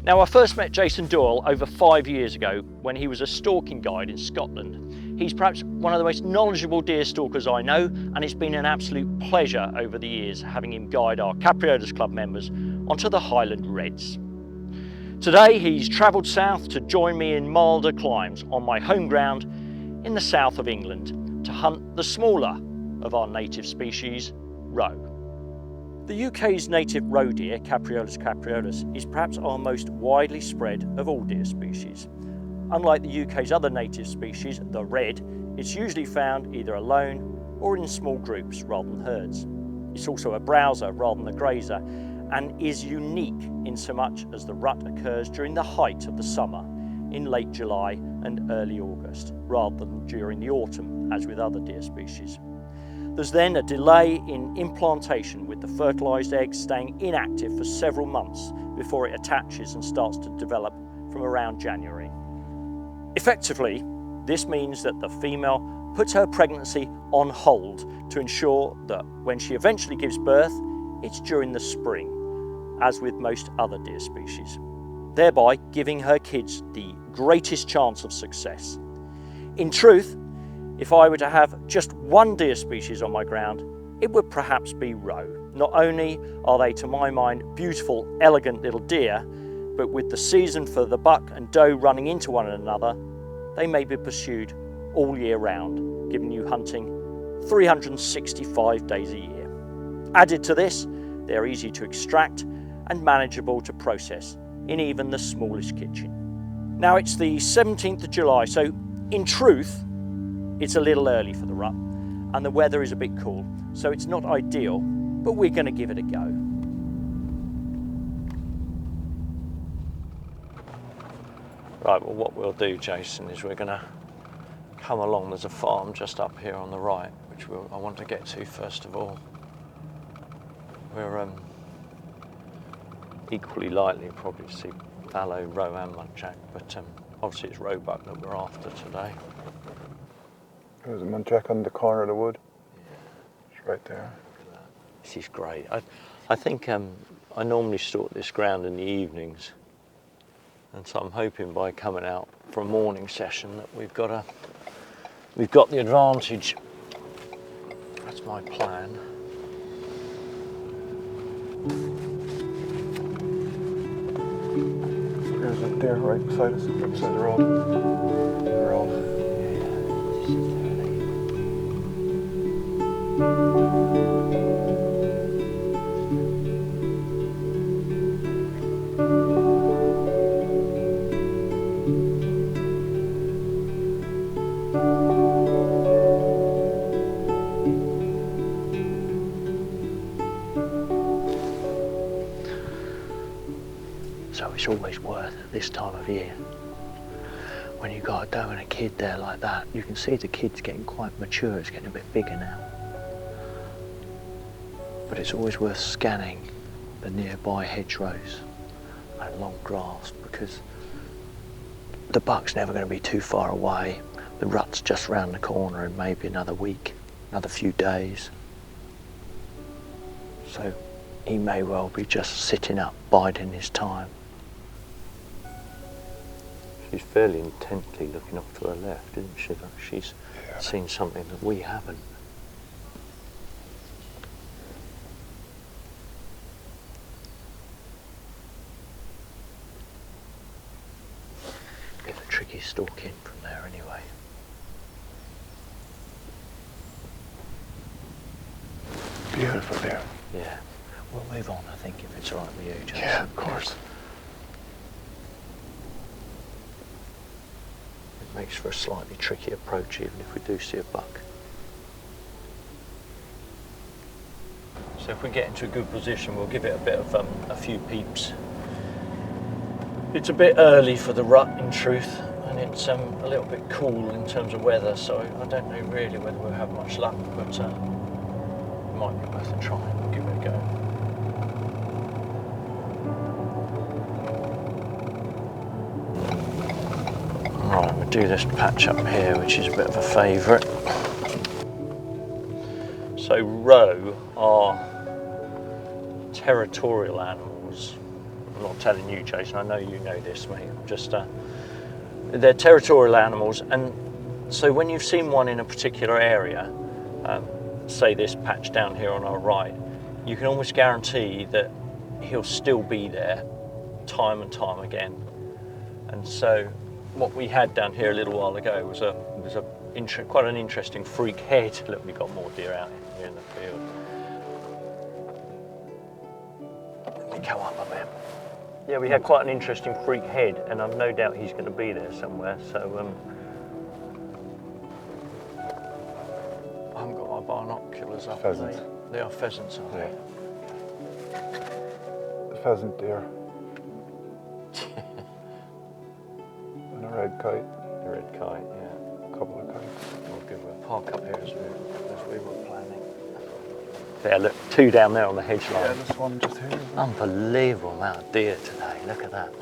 Now, I first met Jason Doyle over 5 years ago when he was a stalking guide in Scotland. He's perhaps one of the most knowledgeable deer stalkers I know, and it's been an absolute pleasure over the years having him guide our Capriolas Club members onto the Highland Reds. Today he's travelled south to join me in milder climes on my home ground in the south of England to hunt the smaller of our native species, roe. The UK's native roe deer, Capriolas capriolas, is perhaps our most widely spread of all deer species. Unlike the UK's other native species, the red, it's usually found either alone or in small groups rather than herds. It's also a browser rather than a grazer, and is unique in so much as the rut occurs during the height of the summer in late July and early August, rather than during the autumn as with other deer species. There's then a delay in implantation, with the fertilised egg staying inactive for several months before it attaches and starts to develop from around January. Effectively, this means that the female puts her pregnancy on hold to ensure that when she eventually gives birth, it's during the spring, as with most other deer species, thereby giving her kids the greatest chance of success. In truth, if I were to have just one deer species on my ground, it would perhaps be roe. Not only are they, to my mind, beautiful, elegant little deer, but with the season for the buck and doe running into one another, they may be pursued all year round, giving you hunting 365 days a year. Added to this, they're easy to extract and manageable to process in even the smallest kitchen. Now it's the 17th of July, so in truth, it's a little early for the rut, and the weather is a bit cool, so it's not ideal, but we're going to give it a go. Right, well, what we'll do, Jason, is we're going to come along. There's a farm just up here on the right, which I want to get to first of all. We're equally likely probably to see fallow, roe and muntjac, but obviously it's roebuck that we're after today. There's a muntjac on the corner of the wood. Yeah. It's right there. This is great. I think I normally stalk this ground in the evenings, and so I'm hoping by coming out for a morning session that we've got the advantage. That's my plan. There's a deer right beside us, right beside the road. The road. So it's always worth it this time of year. When you've got a doe and a kid there like that, you can see the kid's getting quite mature, it's getting a bit bigger now. But it's always worth scanning the nearby hedgerows and long grass, because the buck's never going to be too far away. The rut's just round the corner in maybe another week, another few days. So he may well be just sitting up, biding his time. She's fairly intently looking off to her left, isn't she? Like she's seen something that we haven't. Bit of a tricky stalk in from there anyway. Beautiful there. Yeah. We'll move on, I think, if it's all right with you, Jason. Yeah, of course. It makes for a slightly tricky approach, even if we do see a buck. So if we get into a good position, we'll give it a bit of a few peeps. It's a bit early for the rut, in truth, and it's a little bit cool in terms of weather, so I don't know really whether we'll have much luck, but it might be worth a try. We'll give it a go. Right, we'll do this patch up here, which is a bit of a favourite. So roe are territorial animals. I'm not telling you, Jason, I know you know this, mate. I'm just, they're territorial animals, and so when you've seen one in a particular area, say this patch down here on our right, you can almost guarantee that he'll still be there time and time again. And so what we had down here a little while ago was quite an interesting freak head. Look, we've got more deer out here in the field. Let me go up a bit. Yeah, we had quite an interesting freak head, and I've no doubt he's going to be there somewhere. So I haven't got my binoculars up. Pheasants. They are pheasants, aren't they? The pheasant deer. And a red kite. The red kite, yeah. A couple of kites. Oh, good. We'll park up here as we were planning. Yeah, look, two down there on the hedge line. Yeah, this one just here. Unbelievable amount of deer today. Look at that.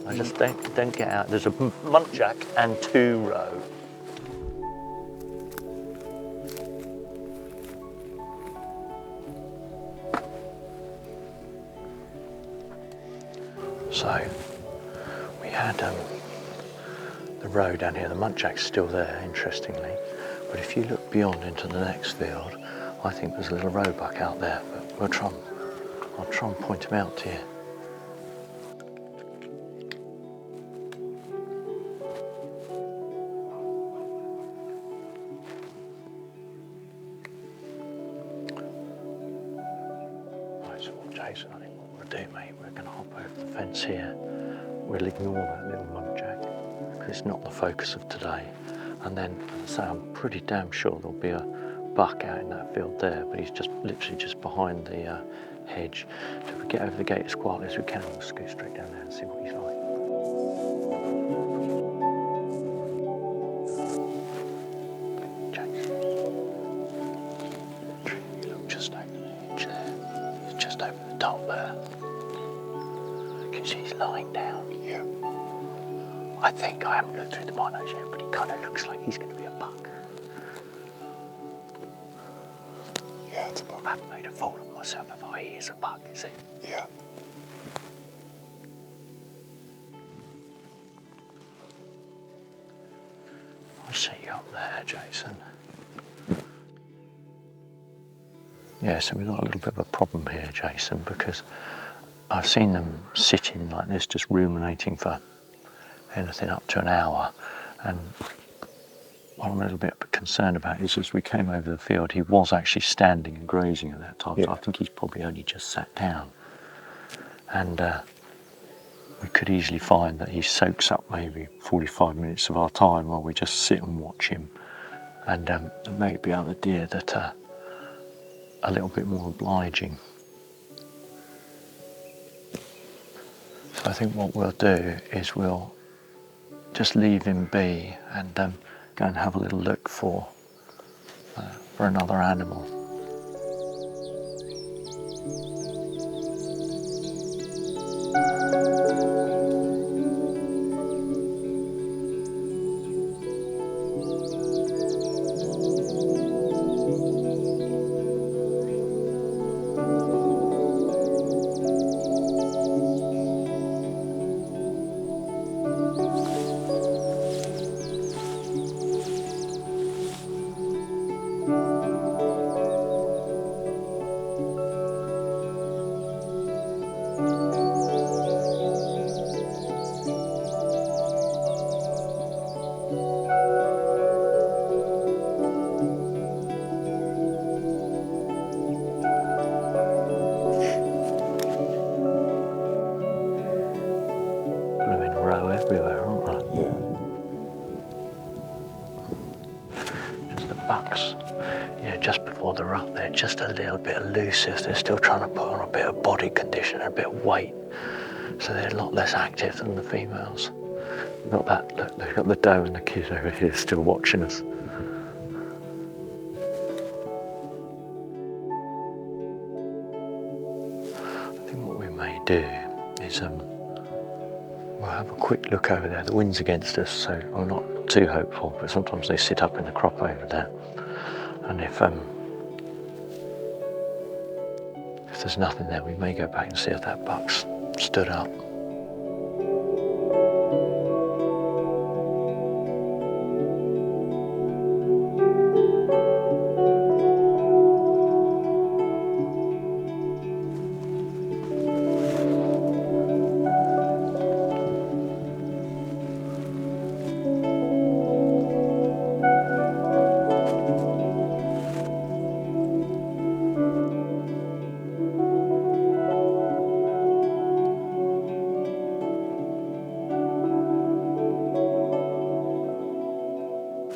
I just don't get out. There's a muntjac and 2 roe. So we had the roe down here. The muntjac's still there, interestingly. But if you look beyond into the next field, I think there's a little roebuck out there. But I'll try and point him out to you. Right, so Jason, I think what we'll do, mate, we're going to hop over the fence here. We'll ignore that little muntjac because it's not the focus of today. And then, so I'm pretty damn sure there'll be a buck out in that field there, but he's just literally just behind the hedge. So if we get over the gate as quietly as we can, we'll scoot straight down there and see what he's like. Jason. Look just over the edge there. He's just over the top there. Can you see he's lying down? Yeah. I think I haven't looked through the binos yet, but he kind of looks like he's going to be a buck. Yeah, it's a buck. I haven't made a fool of myself if he is a buck, is it? Yeah. I'll set you up there, Jason. Yeah, so we've got a little bit of a problem here, Jason, because I've seen them sitting like this, just ruminating for anything up to an hour. And what I'm a little bit concerned about is as we came over the field, he was actually standing and grazing at that time. Yeah. So I think he's probably only just sat down. And we could easily find that he soaks up maybe 45 minutes of our time while we just sit and watch him. And there may be other deer that are a little bit more obliging. So I think what we'll do is we'll just leave him be and go and have a little look for another animal. Everywhere, aren't they? Yeah. Just the bucks, yeah, just before the rut, they're just a little bit elusive. They're still trying to put on a bit of body condition, a bit of weight, so they're a lot less active than the females. Not that, look, they've got the doe and the kid over here still watching us. I think what we may do is we'll have a quick look over there. The wind's against us, so I'm not too hopeful, but sometimes they sit up in the crop over there. And if there's nothing there, we may go back and see if that buck's stood up.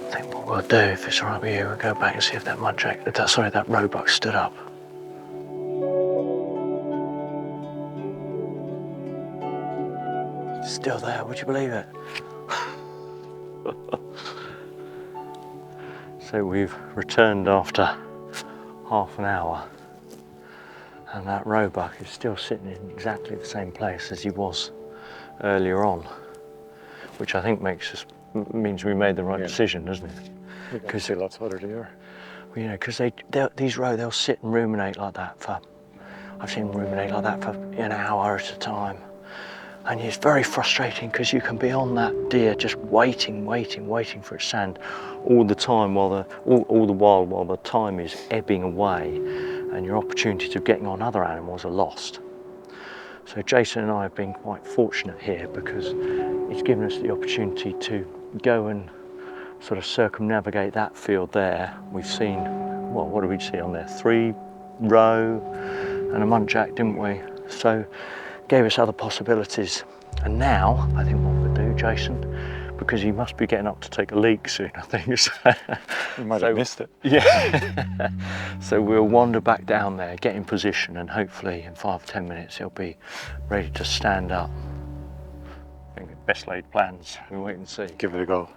I think what we'll do, if it's all right with you, we'll go back and see if that that roebuck stood up. Still there, would you believe it? So we've returned after half an hour, and that roebuck is still sitting in exactly the same place as he was earlier on, which I think means we made the right decision, doesn't it? Because see lots of other deer. You know, because these roe, they'll sit and ruminate like that for, I've seen them ruminate like that for an hour at a time. And it's very frustrating because you can be on that deer just waiting for it to stand all the time while the time is ebbing away and your opportunities of getting on other animals are lost. So Jason and I have been quite fortunate here because it's given us the opportunity to go and sort of circumnavigate that field there. We've seen, well, what did we see on there? 3 roe and a muntjac, didn't we? So gave us other possibilities. And now I think what we'll do, Jason, because he must be getting up to take a leak soon, I think. You might have missed it. Yeah. So we'll wander back down there, get in position, and hopefully in 5 or 10 minutes he'll be ready to stand up. I think the best laid plans. We'll wait and see. Give it a go.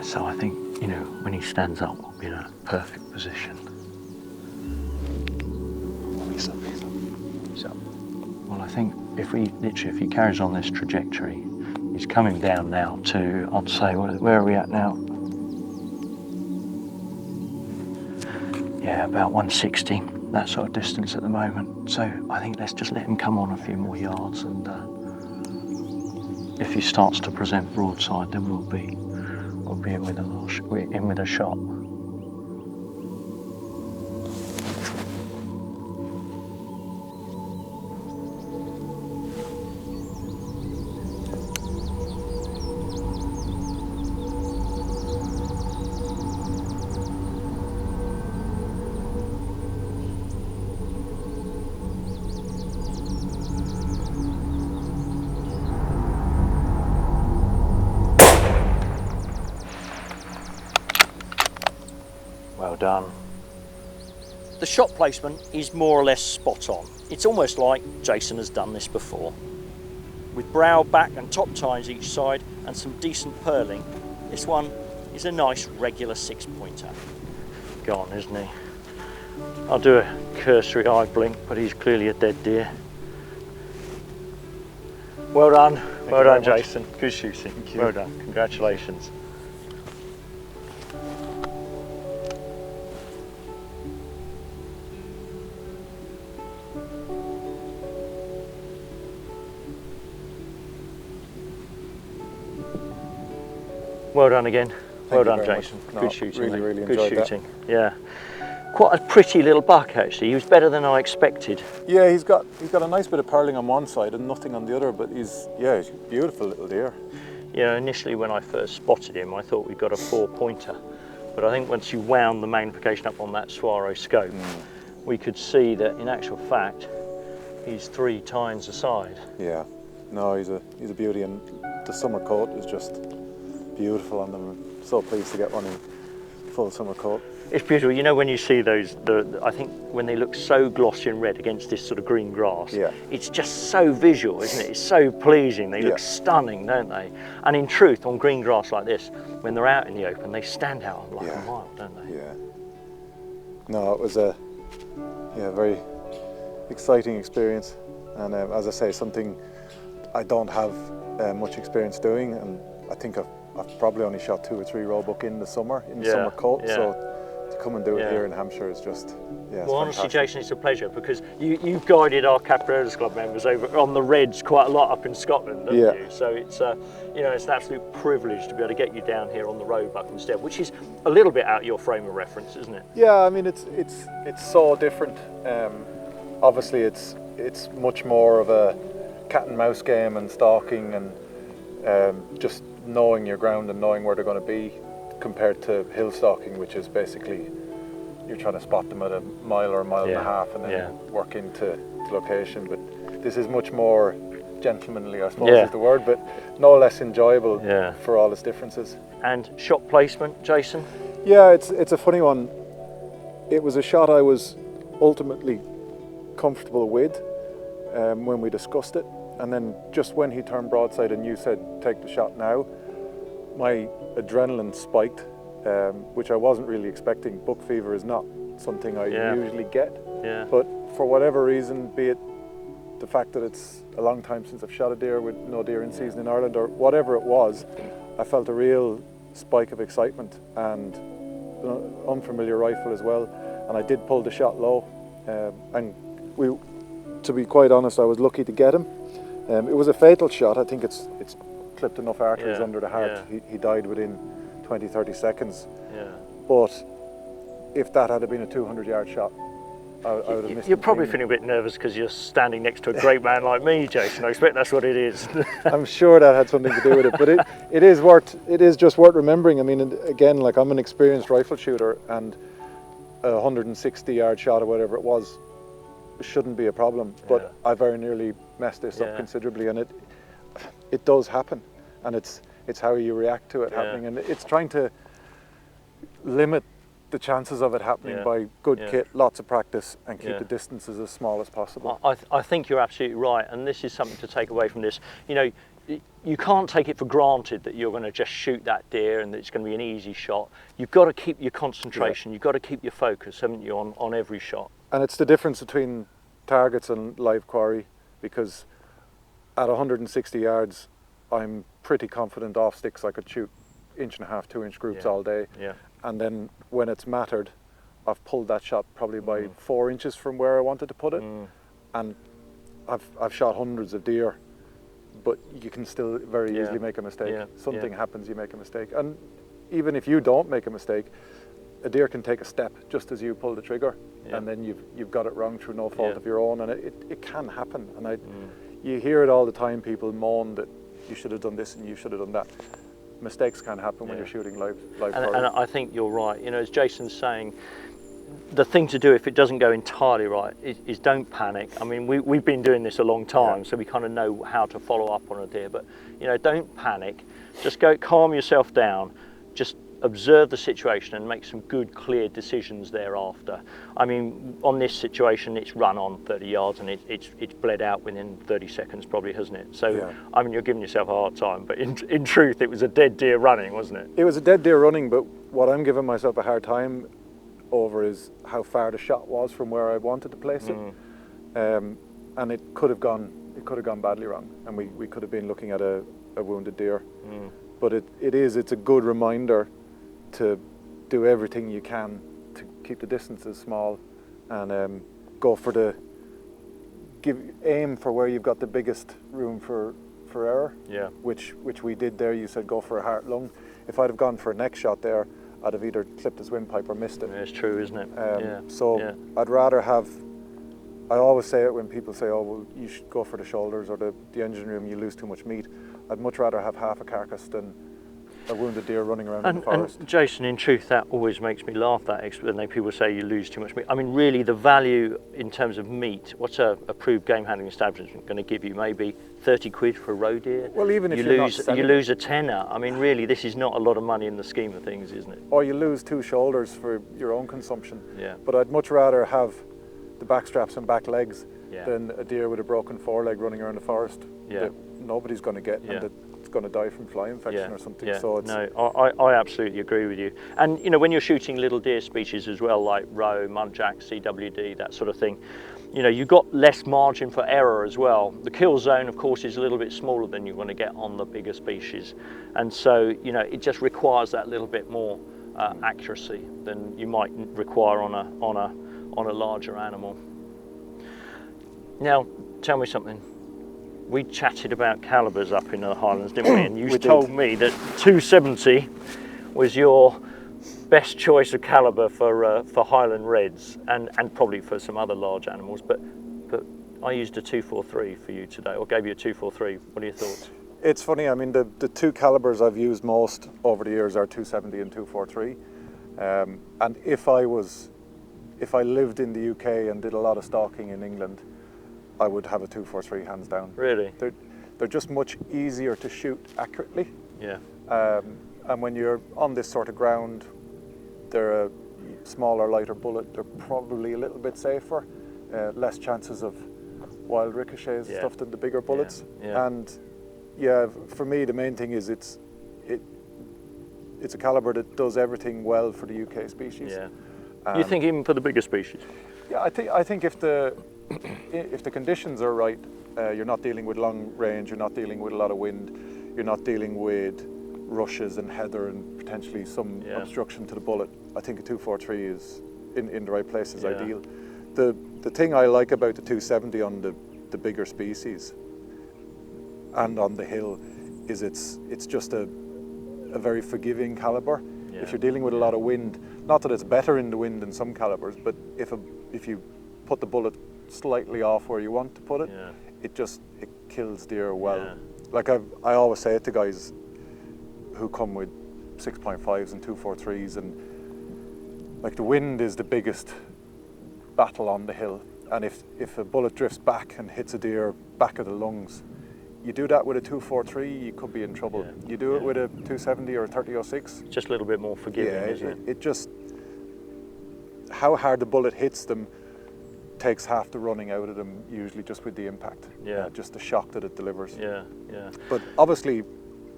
So I think, you know, when he stands up, we'll be in a perfect position. So, well, I think if he carries on this trajectory, he's coming down now to, I'd say, where are we at now? Yeah, about 160, that sort of distance at the moment. So I think let's just let him come on a few more yards, and if he starts to present broadside, then we'll be in with a shot. Well done. The shot placement is more or less spot on. It's almost like Jason has done this before. With brow, back and top tines each side and some decent purling, this one is a nice regular 6-pointer. Gone, isn't he? I'll do a cursory eye blink, but he's clearly a dead deer. Well done. Well done, Jason. Good shooting. Thank you. Well done. Congratulations. Well done again. Well done, Jason. Good shooting. Really Good enjoyed shooting. Yeah. quite a pretty little buck actually. He was better than I expected. Yeah, he's got a nice bit of purling on one side and nothing on the other, but he's a beautiful little deer. Yeah, initially when I first spotted him, I thought we got a 4-pointer, but I think once you wound the magnification up on that Swaro scope, we could see that in actual fact, he's 3 times the size. Yeah, no, he's a beauty, and the summer coat is just beautiful on them. I'm so pleased to get one in full summer coat. It's beautiful. You know, when you see those, I think when they look so glossy and red against this sort of green grass, it's just so visual, isn't it? It's so pleasing. They look stunning, don't they? And in truth, on green grass like this, when they're out in the open, they stand out like a mile, don't they? Yeah. No, it was a very exciting experience, and as I say, something I don't have much experience doing, and I think I've probably only shot 2 or 3 roebuck in the summer, summer coat, so to come and do it here in Hampshire is just, well, honestly, Jason, it's a pleasure, because you've guided our Capriolus Club members over on the Reds quite a lot up in Scotland, haven't you? So it's it's an absolute privilege to be able to get you down here on the roebuck instead, which is a little bit out your frame of reference, isn't it? Yeah, I mean it's so different. Obviously, it's much more of a cat and mouse game and stalking and just knowing your ground and knowing where they're going to be, compared to hill stalking, which is basically you're trying to spot them at a mile or a mile and a half and then work into location. But this is much more gentlemanly, I suppose is the word, but no less enjoyable for all its differences. And shot placement, Jason? Yeah, it's a funny one. It was a shot I was ultimately comfortable with when we discussed it, and then just when he turned broadside and you said take the shot now, my adrenaline spiked, which I wasn't really expecting. Buck fever is not something I usually get, but for whatever reason, be it the fact that it's a long time since I've shot a deer with no deer in season in Ireland, or whatever it was, I felt a real spike of excitement, and an unfamiliar rifle as well, and I did pull the shot low, and to be quite honest, I was lucky to get him. It was a fatal shot. I think it's clipped enough arteries under the heart. He died within 20-30 seconds. But if that had been a 200-yard shot, I would have missed. You're probably feeling a bit nervous because you're standing next to a great man like me, Jason. I expect that's what it is. I'm sure that had something to do with it, but it is just worth remembering. I mean, again, like, I'm an experienced rifle shooter, and a 160-yard shot or whatever it was shouldn't be a problem. But I very nearly messed this up considerably, and it does happen, and it's how you react to it happening, and it's trying to limit the chances of it happening by good kit, lots of practice, and keep the distances as small as possible. I think you're absolutely right, and this is something to take away from this. You know, you can't take it for granted that you're going to just shoot that deer and that it's going to be an easy shot. You've got to keep your concentration, you've got to keep your focus, haven't you, on every shot. And it's the difference between targets and live quarry, because at 160 yards, I'm pretty confident off sticks I could shoot 1.5 to 2 inch groups all day. And then when it's mattered, I've pulled that shot probably by 4 inches from where I wanted to put it. And I've shot hundreds of deer, but you can still very easily make a mistake. Something happens, you make a mistake. And even if you don't make a mistake, a deer can take a step just as you pull the trigger, and then you've got it wrong through no fault of your own, and it can happen. And you hear it all the time, people moan that you should have done this and you should have done that. Mistakes can happen when you're shooting live and I think you're right. You know, as Jason's saying, the thing to do if it doesn't go entirely right is don't panic. I mean, we've been doing this a long time, so we kind of know how to follow up on a deer, but you know, don't panic. Just calm yourself down, just observe the situation and make some good, clear decisions thereafter. I mean, on this situation, it's run on 30 yards and it's bled out within 30 seconds probably, hasn't it? So, I mean, you're giving yourself a hard time, but in truth, it was a dead deer running, wasn't it? It was a dead deer running, but what I'm giving myself a hard time over is how far the shot was from where I wanted to place it. And it could have gone badly wrong, and we could have been looking at a wounded deer. But it's a good reminder to do everything you can to keep the distances small, and go for aim for where you've got the biggest room for error. Which we did there. You said go for a heart lung. If I'd have gone for a neck shot there, I'd have either clipped his windpipe or missed it. Yeah, it's true, isn't it? So I'd rather have, I always say it when people say, oh, well, you should go for the shoulders or the engine room, you lose too much meat. I'd much rather have half a carcass than a wounded deer running around in the forest. And Jason, in truth, that always makes me laugh, that when people say you lose too much meat. I mean, really, the value in terms of meat, what's a approved game handling establishment going to give you? Maybe 30 quid for a roe deer? Well, even if you lose a tenner. I mean, really, this is not a lot of money in the scheme of things, isn't it? Or you lose 2 shoulders for your own consumption. Yeah. But I'd much rather have the back straps and back legs than a deer with a broken foreleg running around the forest that nobody's going to get and that's going to die from fly infection or something. Yeah. So it's, no, I absolutely agree with you. And you know, when you're shooting little deer species as well, like roe, muntjac, CWD, that sort of thing, you know, you've got less margin for error as well. The kill zone, of course, is a little bit smaller than you want to get on the bigger species, and so you know, it just requires that little bit more accuracy than you might require on a larger animal. Now, tell me something. We chatted about calibers up in the Highlands, didn't we? And you told me that 270 was your best choice of caliber for Highland Reds and probably for some other large animals. But I used a 243 for you today, or gave you a 243. What are your thoughts? It's funny. I mean, the 2 calibers I've used most over the years are 270 and 243. And if I lived in the UK and did a lot of stalking in England, I would have a 243 hands down. Really? They're just much easier to shoot accurately. Yeah. And when you're on this sort of ground, they're a smaller, lighter bullet. They're probably a little bit safer, less chances of wild ricochets and stuff than the bigger bullets. Yeah. And yeah, for me, the main thing is it's a caliber that does everything well for the UK species. Yeah. You think even for the bigger species? Yeah, I think if the conditions are right, you're not dealing with long range, you're not dealing with a lot of wind, you're not dealing with rushes and heather and potentially some obstruction to the bullet. I think a 243 is in the right place is ideal. The thing I like about the 270 on the bigger species and on the hill is it's just a very forgiving caliber. Yeah. If you're dealing with a lot of wind, not that it's better in the wind than some calibers, but if you put the bullet slightly off where you want to put it, it kills deer well. Yeah. Like I always say it to guys who come with 6.5s and 243s, and like the wind is the biggest battle on the hill, and if a bullet drifts back and hits a deer back of the lungs, you do that with a 243, you could be in trouble. Yeah. You do it with a 270 or a 30-06. Just a little bit more forgiving, isn't it? It just, how hard the bullet hits them takes half the running out of them, usually just with the impact. Yeah. Just the shock that it delivers. Yeah, yeah. But obviously,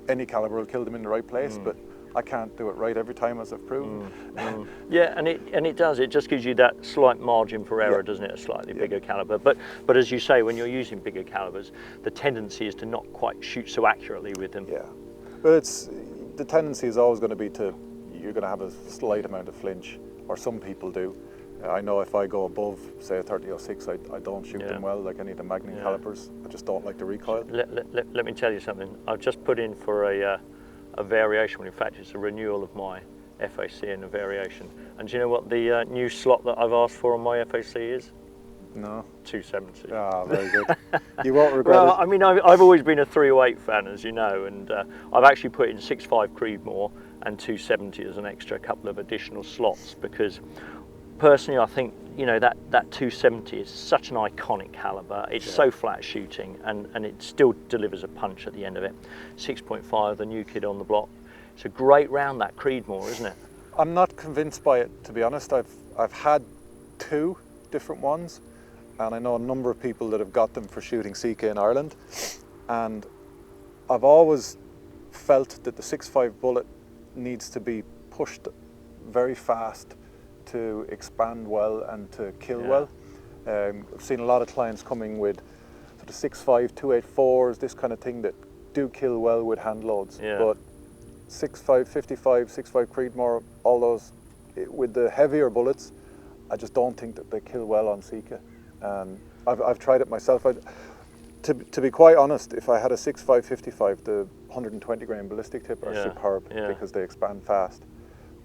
any caliber will kill them in the right place, but I can't do it right every time, as I've proven. Yeah, and it does. It just gives you that slight margin for error, doesn't it? A slightly bigger caliber. But as you say, when you're using bigger calibers, the tendency is to not quite shoot so accurately with them. Yeah, but the tendency is always going to be you're going to have a slight amount of flinch, or some people do. I know if I go above, say, a 30-06, I don't shoot them well, like any of the Magnum calibers. I just don't like the recoil. Let me tell you something. I've just put in for a variation. Well, in fact, it's a renewal of my FAC and a variation. And do you know what the new slot that I've asked for on my FAC is? No. 270. Ah, very good. You won't regret it. Well, I mean, I've always been a 308 fan, as you know, and I've actually put in 6.5 Creedmoor and 270 as an extra couple of additional slots, because personally I think, you know, that 270 is such an iconic caliber. It's so flat shooting, and it still delivers a punch at the end of it. 6.5, the new kid on the block. It's a great round, that Creedmoor, isn't it? I'm not convinced by it, to be honest. I've had 2 different ones, and I know a number of people that have got them for shooting CK in Ireland, and I've always felt that the 6.5 bullet needs to be pushed very fast to expand well and to kill well. I've seen a lot of clients coming with sort of 6.5, 284s, this kind of thing, that do kill well with hand loads. But 6.5, 55, 6.5 Creedmoor, all those, with the heavier bullets, I just don't think that they kill well on Sika. And I've tried it myself. To be quite honest, if I had a 6.5, 55, the 120 grain ballistic tip are superb because they expand fast.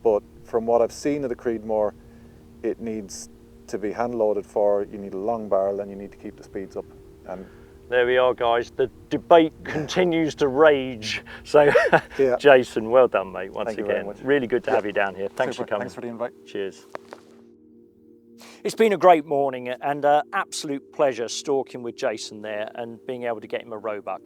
but from what I've seen of the Creedmoor, it needs to be hand loaded for, you need a long barrel and you need to keep the speeds up. And there we are, guys. The debate continues to rage. So, yeah. Jason, well done, mate, once Thank you very again. much. Really good to have you down here. Thanks Super. for coming. Thanks for the invite. Cheers. It's been a great morning and an absolute pleasure stalking with Jason there and being able to get him a roebuck.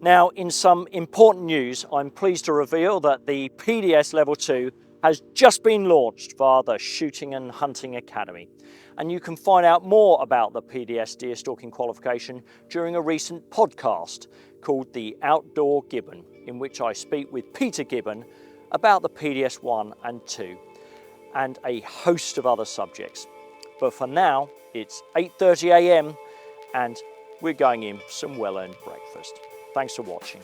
Now, in some important news, I'm pleased to reveal that the PDS Level 2 has just been launched via the Shooting and Hunting Academy. And you can find out more about the PDS Deer Stalking Qualification during a recent podcast called the Outdoor Gibbon, in which I speak with Peter Gibbon about the PDS 1 and 2 and a host of other subjects. But for now, it's 8:30 a.m. and we're going in for some well-earned breakfast. Thanks for watching.